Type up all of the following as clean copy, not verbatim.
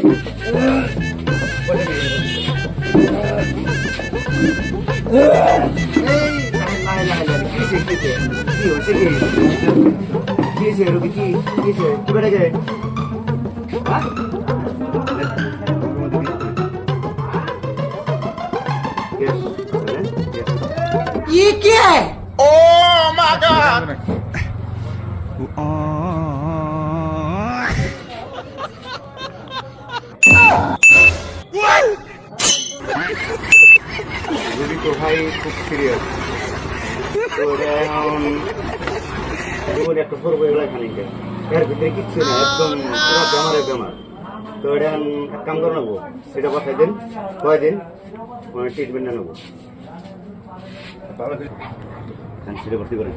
ये क्या है? Oh my God! যদি তো ভাই খুব সিরিয়াস তো এখন জীবনে একটা করবো এগুলো খানিকে এর ভিতরে কিচ্ছু না একদম পুরো বেমারের বেমার তো এটা এক কাম করে নেবো সেটা বসাই দিন কয়দিন ট্রিটমেন্ট নেবো সেটা ভর্তি করেন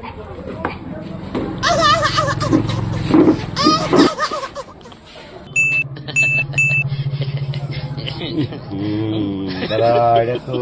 দাদা এটা তো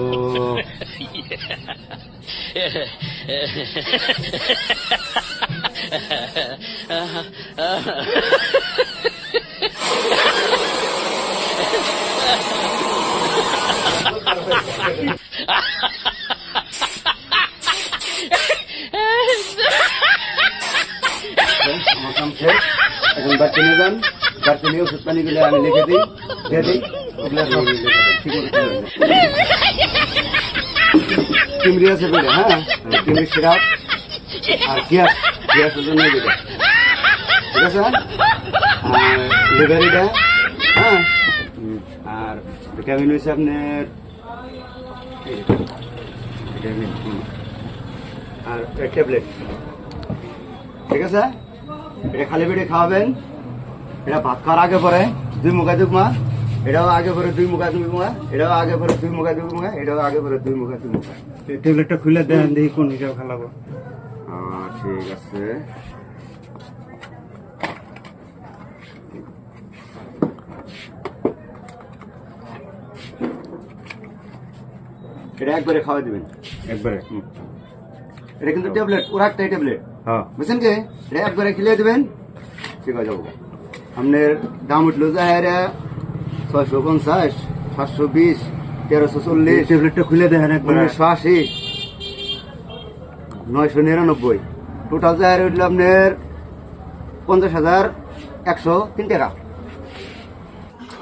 আমার কাম শেষ এখন বাড়তে নিয়ে যান বাড়তে নিয়ে ওষুধ পানি গুলো আমি লিখে দিই দিয়ে দিই ওগুলো সব ঠিক চিমড়ি আছে বলে হ্যাঁ চিমড়ি সিরাপ আর গ্যাস ওজন নিয়ে দেবে ঠিক আছে আর লিভারিটা হ্যাঁ আর ভিটামিন হয়েছে আপনার ভিটামিন আর ট্যাবলেট ঠিক আছে এটা খালি পেটে খাওয়াবেন এটা ভাত খাওয়ার আগে পরে 2 মুখা 2 মুখা এটাও আগে পরে 2 মুখা 2 মুখা এটাও আগে পরে 2 মুখা 2 মুখা এটাও আগে পরে 2 মুখা 2 মুখা ট্যাবলেটটা খুলে দেন দেখি কোন হিসাবে খালাবো ঠিক আছে এটা একবারে খাওয়া দিবেন একবারে এটা কিন্তু ট্যাবলেট ওর একটাই ট্যাবলেট হ্যাঁ বুঝছেন কি এটা একবারে খেলে দেবেন ঠিক আছে যাবো আপনার দাম উঠলো যে 650 720 1340 ট্যাবলেটটা খুলে দেন একবারে 1980 999 টোটাল যায় উঠলো আপনার 50,103 টাকা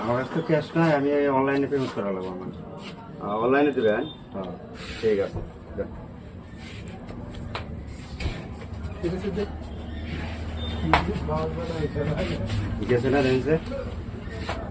আমার কাছে তো ক্যাশ নাই আমি অনলাইনে পেমেন্ট করা লাগবো আমার অনলাইনে দেবেন হ্যাঁ ঠিক আছে দেন। গেছে না রেঞ্জে